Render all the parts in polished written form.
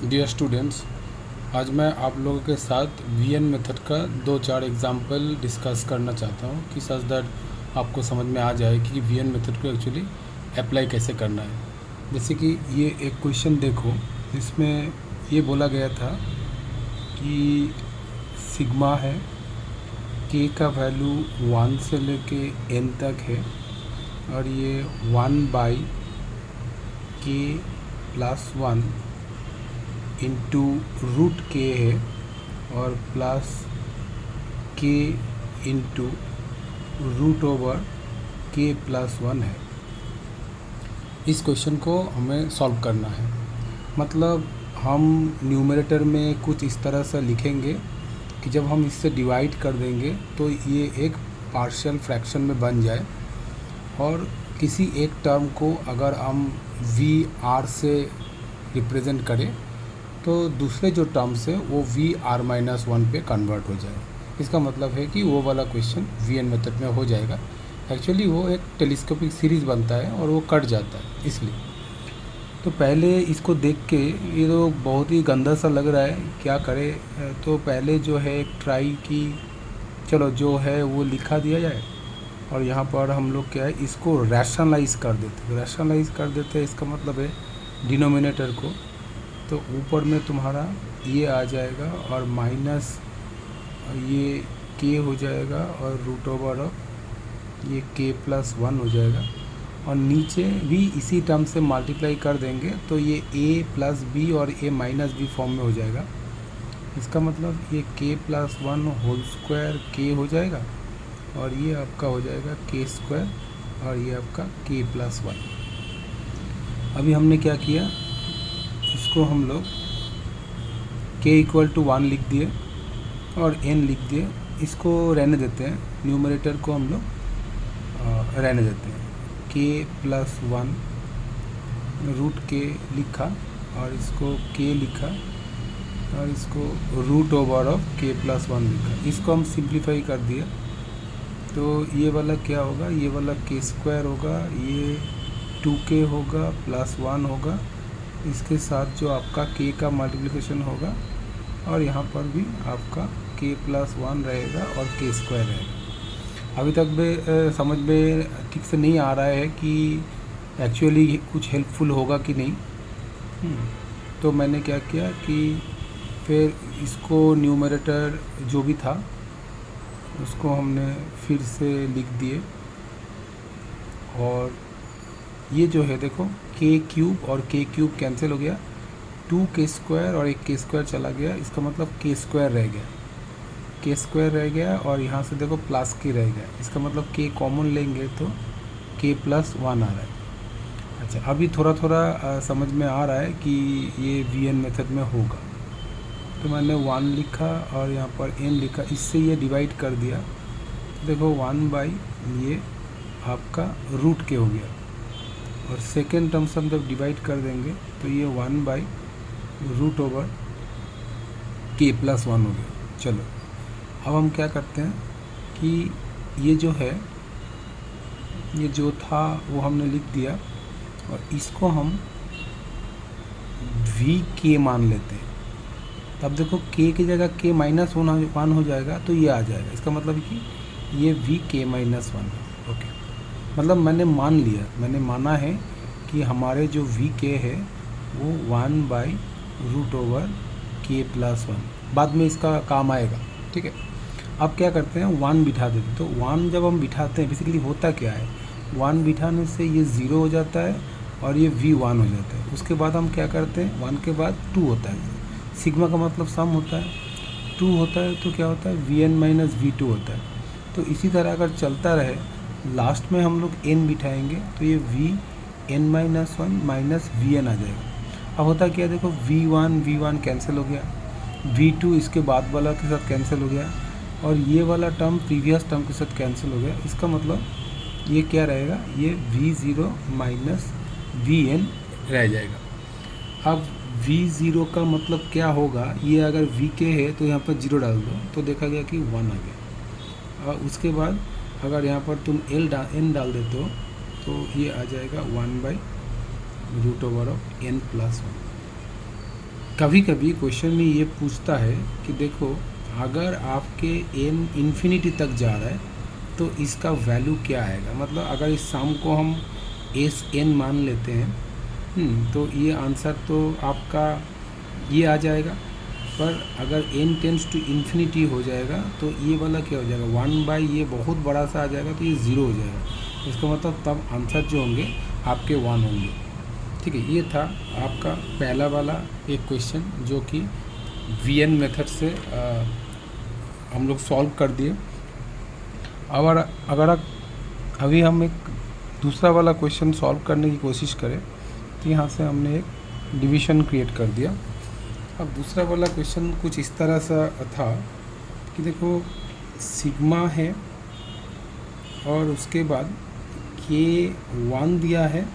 Dear students, आज मैं आप लोगों के साथ वीएन मेथड का 2-4 एग्जाम्पल डिस्कस करना चाहता हूँ कि सच दैट आपको समझ में आ जाए कि वीएन मेथड को एक्चुअली अप्लाई कैसे करना है। जैसे कि ये एक क्वेश्चन देखो, इसमें ये बोला गया था कि सिग्मा है, के का वैल्यू 1 से लेके n तक है और ये 1/k+1 इंटू रूट के है और प्लस के इंटू रूट ओवर k+1 है। इस क्वेश्चन को हमें सॉल्व करना है। मतलब हम न्यूमरेटर में कुछ इस तरह से लिखेंगे कि जब हम इससे डिवाइड कर देंगे तो ये एक पार्शियल फ्रैक्शन में बन जाए, और किसी एक टर्म को अगर हम वी आर से रिप्रेजेंट करें तो दूसरे जो टर्म्स है वो वी आर -1 पे कन्वर्ट हो जाए। इसका मतलब है कि वो वाला क्वेश्चन वीएन मेथड में हो जाएगा। एक्चुअली वो एक टेलीस्कोपिक सीरीज़ बनता है और वो कट जाता है इसलिए। तो पहले इसको देख के ये तो बहुत ही गंदा सा लग रहा है, क्या करे। तो पहले जो है एक ट्राई की, चलो जो है वो लिखा दिया जाए और यहाँ पर हम लोग क्या है इसको रैशनलाइज कर देते। रैशनलाइज कर देते हैं इसका मतलब है डिनोमिनेटर को, तो ऊपर में तुम्हारा ये आ जाएगा और माइनस ये के हो जाएगा और रूट ओवर ऑफ ये k+1 हो जाएगा, और नीचे भी इसी टर्म से मल्टीप्लाई कर देंगे तो ये a+b और a-b फॉर्म में हो जाएगा। इसका मतलब ये k+1 होल स्क्वायर k हो जाएगा और ये आपका हो जाएगा k² और ये आपका k+1। अभी हमने क्या किया, इसको हम लोग k=1 लिख दिए और n लिख दिए। इसको रहने देते हैं, न्यूमरेटर को हम लोग रहने देते हैं। k+1 रूट के लिखा और इसको k लिखा और इसको रूट ओवर ऑफ k+1 लिखा। इसको हम सिंप्लीफाई कर दिया तो ये वाला क्या होगा, ये वाला k² होगा, ये 2k होगा +1 होगा, इसके साथ जो आपका k का मल्टीप्लिकेशन होगा और यहाँ पर भी आपका k+1 रहेगा और k² रहेगा। अभी तक भी समझ में ठीक से नहीं आ रहा है कि एक्चुअली कुछ हेल्पफुल होगा कि नहीं। तो मैंने क्या किया कि फिर इसको न्यूमरेटर जो भी था उसको हमने फिर से लिख दिए, और ये जो है देखो k³ और k³ कैंसिल हो गया, 2k² और एक k² चला गया, इसका मतलब k² रह गया, k² रह गया और यहाँ से देखो प्लस k रह गया, इसका मतलब k कॉमन लेंगे तो k+1 आ रहा है। अच्छा, अभी थोड़ा थोड़ा समझ में आ रहा है कि ये वीएन मेथड में होगा। तो मैंने 1 लिखा और यहाँ पर n लिखा, इससे ये डिवाइड कर दिया तो देखो 1/ ये आपका रूट के हो गया, और सेकेंड टर्म से हम जब डिवाइड कर देंगे तो ये 1/रूट ओवर k+1 हो गया। चलो अब हम क्या करते हैं कि ये जो है, ये जो था वो हमने लिख दिया और इसको हम vk मान लेते हैं। तब देखो k की जगह k-1 हो जाएगा तो ये आ जाएगा, इसका मतलब कि ये vk-1। ओके, मतलब मैंने मान लिया, मैंने माना है कि हमारे जो vk है वो 1/रूट ओवर k+1, बाद में इसका काम आएगा, ठीक है। अब क्या करते हैं, 1 बिठा देते। तो 1 जब हम बिठाते हैं बेसिकली होता क्या है, 1 बिठाने से ये 0 हो जाता है और ये v1 हो जाता है। उसके बाद हम क्या करते हैं, 1 के बाद 2 होता है, सिग्मा का मतलब सम होता है, 2 होता है तो क्या होता है vn - v2 होता है। तो इसी तरह अगर चलता रहे, लास्ट में हम लोग n बिठाएंगे तो ये vn-1 माइनस vn आ जाएगा। अब होता क्या है, देखो v1 कैंसिल हो गया, v2 इसके बाद वाला के साथ कैंसिल हो गया और ये वाला टर्म प्रीवियस टर्म के साथ कैंसिल हो गया। इसका मतलब ये क्या रहेगा, ये v0 माइनस vn रह जाएगा। अब v0 का मतलब क्या होगा, ये अगर vk है तो यहाँ पर 0 डाल दो तो देखा गया कि 1 आ गया। और उसके बाद अगर यहाँ पर तुम n डाल देते हो तो ये आ जाएगा 1/√n+1। कभी कभी क्वेश्चन में ये पूछता है कि देखो अगर आपके n इन्फिनिटी तक जा रहा है तो इसका वैल्यू क्या आएगा, मतलब अगर इस सम को हम एस एन मान लेते हैं तो ये आंसर तो आपका ये आ जाएगा। पर अगर n टेंस टू इन्फिनिटी हो जाएगा तो ये वाला क्या हो जाएगा, 1/, ये बहुत बड़ा सा आ जाएगा तो ये 0 हो जाएगा। इसका मतलब तब आंसर जो होंगे आपके 1 होंगे। ठीक है, ये था आपका पहला वाला एक क्वेश्चन जो कि वीएन मेथड से हम लोग सॉल्व कर दिए। और अगर अभी हम एक दूसरा वाला क्वेश्चन सॉल्व करने की कोशिश करें तो यहाँ से हमने एक डिवीज़न क्रिएट कर दिया। अब दूसरा वाला क्वेश्चन कुछ इस तरह सा था कि देखो सिग्मा है और उसके बाद K1 दिया है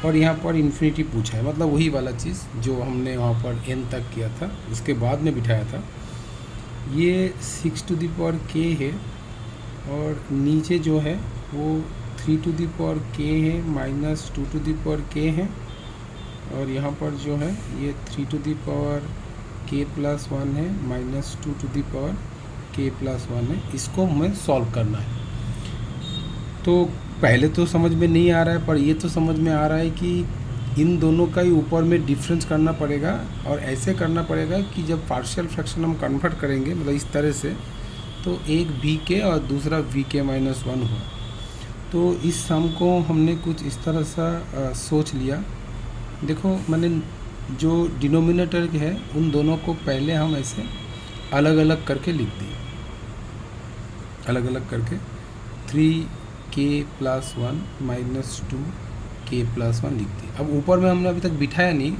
और यहाँ पर इन्फिनिटी पूछा है, मतलब वही वाला चीज़ जो हमने वहाँ पर n तक किया था उसके बाद में बिठाया था। ये 6k है और नीचे जो है वो 3k है माइनस 2k है और यहाँ पर जो है ये 3k+1 है माइनस 2k+1 है। इसको हमें सॉल्व करना है। तो पहले तो समझ में नहीं आ रहा है, पर ये तो समझ में आ रहा है कि इन दोनों का ही ऊपर में डिफरेंस करना पड़ेगा और ऐसे करना पड़ेगा कि जब पार्शियल फ्रैक्शन हम कन्वर्ट करेंगे मतलब इस तरह से, तो एक VK और दूसरा VK-1 हुआ। तो इस सम को हमने कुछ इस तरह सा सोच लिया। देखो मैंने जो डिनोमिनेटर है उन दोनों को पहले हम ऐसे अलग अलग करके लिख दिए, अलग अलग करके 3k+1 माइनस 2k+1 लिख दिए। अब ऊपर में हमने अभी तक बिठाया नहीं,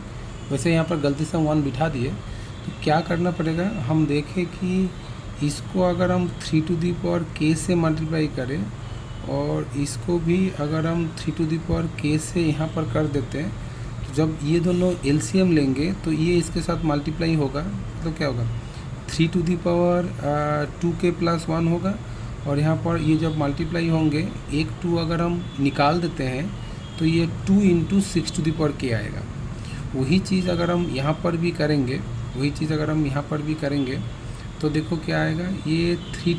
वैसे यहाँ पर गलती से हम 1 बिठा दिए। तो क्या करना पड़ेगा, हम देखें कि इसको अगर हम 3k से मल्टीप्लाई करें और इसको भी अगर हम 3k से यहाँ पर कर देते हैं तो जब ये दोनों LCM लेंगे तो ये इसके साथ मल्टीप्लाई होगा, तो क्या होगा 3 2k+1 होगा और यहाँ पर ये जब मल्टीप्लाई होंगे 1 2 अगर हम निकाल देते हैं तो ये 2 × 6k आएगा। वही चीज़ अगर हम यहाँ पर भी करेंगे, वही चीज़ अगर हम यहाँ पर भी करेंगे तो देखो क्या आएगा, ये 3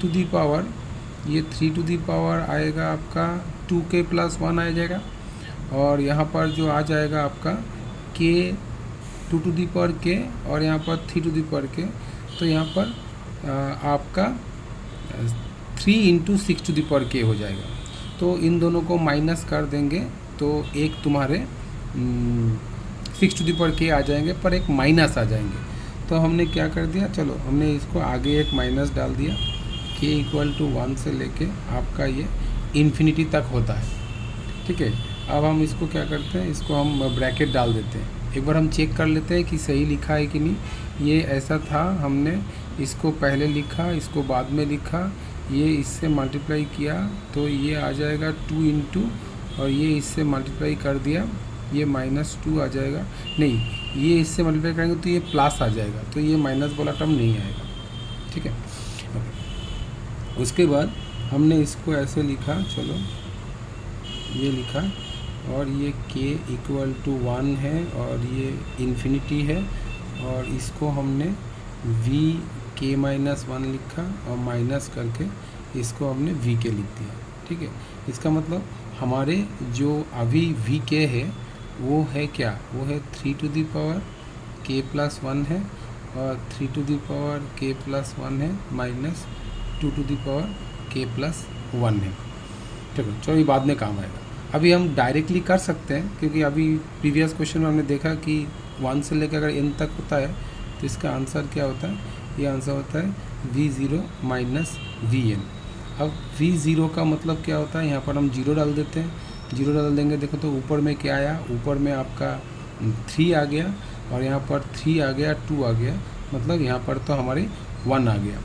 आएगा आपका 2k+1 आ जाएगा और यहाँ पर जो आ जाएगा आपका k 2k और यहाँ पर 3k, तो यहाँ पर आपका 3 × 6k हो जाएगा। तो इन दोनों को माइनस कर देंगे तो एक तुम्हारे 6k आ जाएंगे पर एक माइनस आ जाएंगे। तो हमने क्या कर दिया, चलो हमने इसको आगे एक माइनस डाल दिया। k = 1 से लेके आपका ये इन्फिनिटी तक होता है। ठीक है, अब हम इसको क्या करते हैं, इसको हम ब्रैकेट डाल देते हैं। एक बार हम चेक कर लेते हैं कि सही लिखा है कि नहीं। ये ऐसा था, हमने इसको पहले लिखा, इसको बाद में लिखा, ये इससे मल्टीप्लाई किया तो ये आ जाएगा 2 × और ये इससे मल्टीप्लाई कर दिया, ये -2 आ जाएगा। नहीं, ये इससे मल्टीप्लाई करेंगे तो ये प्लस आ जाएगा, तो ये माइनस वाला टर्म नहीं आएगा। ठीक है, उसके बाद हमने इसको ऐसे लिखा, चलो ये लिखा और ये k = 1 है और ये इन्फिनिटी है और इसको हमने VK-1 लिखा और माइनस करके इसको हमने VK लिख दिया। ठीक है, इसका मतलब हमारे जो अभी VK है वो है क्या, वो है 3k+1 है और 3k+1 है माइनस 2k+1 है। ठीक है, चलो ये बाद में काम आएगा। अभी हम डायरेक्टली कर सकते हैं क्योंकि अभी प्रीवियस क्वेश्चन में हमने देखा कि 1 से लेकर अगर n तक होता है तो इसका आंसर क्या होता है, ये आंसर होता है V0 - Vn। अब V0 का मतलब क्या होता है, यहाँ पर हम 0 डाल देते हैं। 0 डाल देंगे, देखो तो ऊपर में क्या आया, ऊपर में आपका 3 आ गया और यहाँ पर 3 आ गया, 2 आ गया, मतलब यहाँ पर तो हमारे 1 आ गया,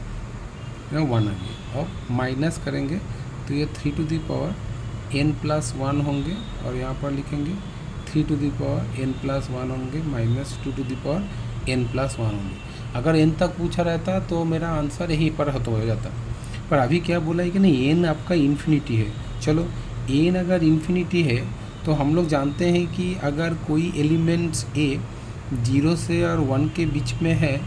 1 आ गया। और माइनस करेंगे तो ये 3n+1 होंगे और यहाँ पर लिखेंगे 3n+1 होंगे माइनस 2n+1 होंगे। अगर n तक पूछा रहता तो मेरा आंसर यहीं पर खत्म हो जाता, पर अभी क्या बोला है कि नहीं, n आपका इन्फिनिटी है। चलो n अगर इन्फिनिटी है तो हम लोग जानते हैं कि अगर कोई एलिमेंट्स a 0 से और 1 के बीच में है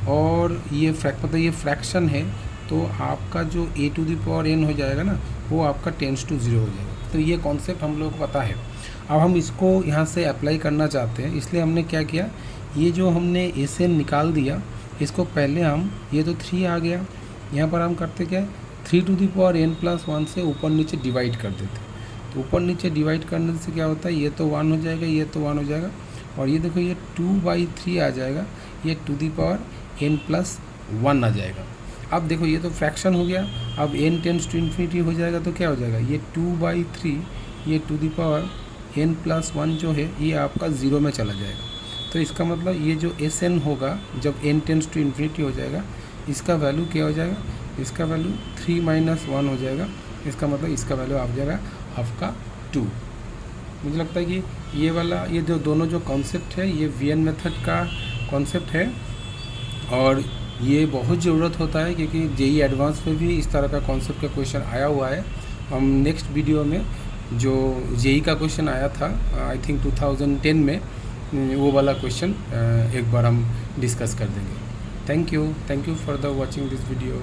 और ये मतलब ये फ्रैक्शन है, तो आपका जो a to the power n हो जाएगा ना, वो आपका टेंस टू 0 हो जाएगा। तो ये कॉन्सेप्ट हम लोग को पता है। अब हम इसको यहाँ से अप्लाई करना चाहते हैं, इसलिए हमने क्या किया, ये जो हमने एस एन निकाल दिया, इसको पहले हम, ये तो 3 आ गया, यहाँ पर हम करते क्या है, 3 टू द पावर n+1 से ऊपर नीचे डिवाइड कर देते। तो ऊपर नीचे डिवाइड करने से क्या होता है, ये तो 1 हो जाएगा, ये तो 1 हो जाएगा, और ये देखो ये 2/3 आ जाएगा, ये टू दी पावर n+1 आ जाएगा। अब देखो ये तो फ्रैक्शन हो गया, अब n टेंस टू इन्फिनिटी हो जाएगा तो क्या हो जाएगा, ये 2/3, ये टू दी पावर n+1 जो है ये आपका 0 में चला जाएगा। तो इसका मतलब ये जो एस एन होगा जब n टेंस टू इन्फिनिटी हो जाएगा, इसका वैल्यू क्या हो जाएगा, इसका वैल्यू 3-1 हो जाएगा। इसका मतलब इसका वैल्यू आ जाएगा आपका 2। मुझे लगता है कि ये वाला, ये जो दोनों जो कॉन्सेप्ट है, ये वीएन मेथड का कॉन्सेप्ट है और ये बहुत ज़रूरत होता है, क्योंकि जेई एडवांस में भी इस तरह का कॉन्सेप्ट का क्वेश्चन आया हुआ है। हम नेक्स्ट वीडियो में जो जेई का क्वेश्चन आया था आई थिंक 2010 में, वो वाला क्वेश्चन एक बार हम डिस्कस कर देंगे। Thank you for the watching this video.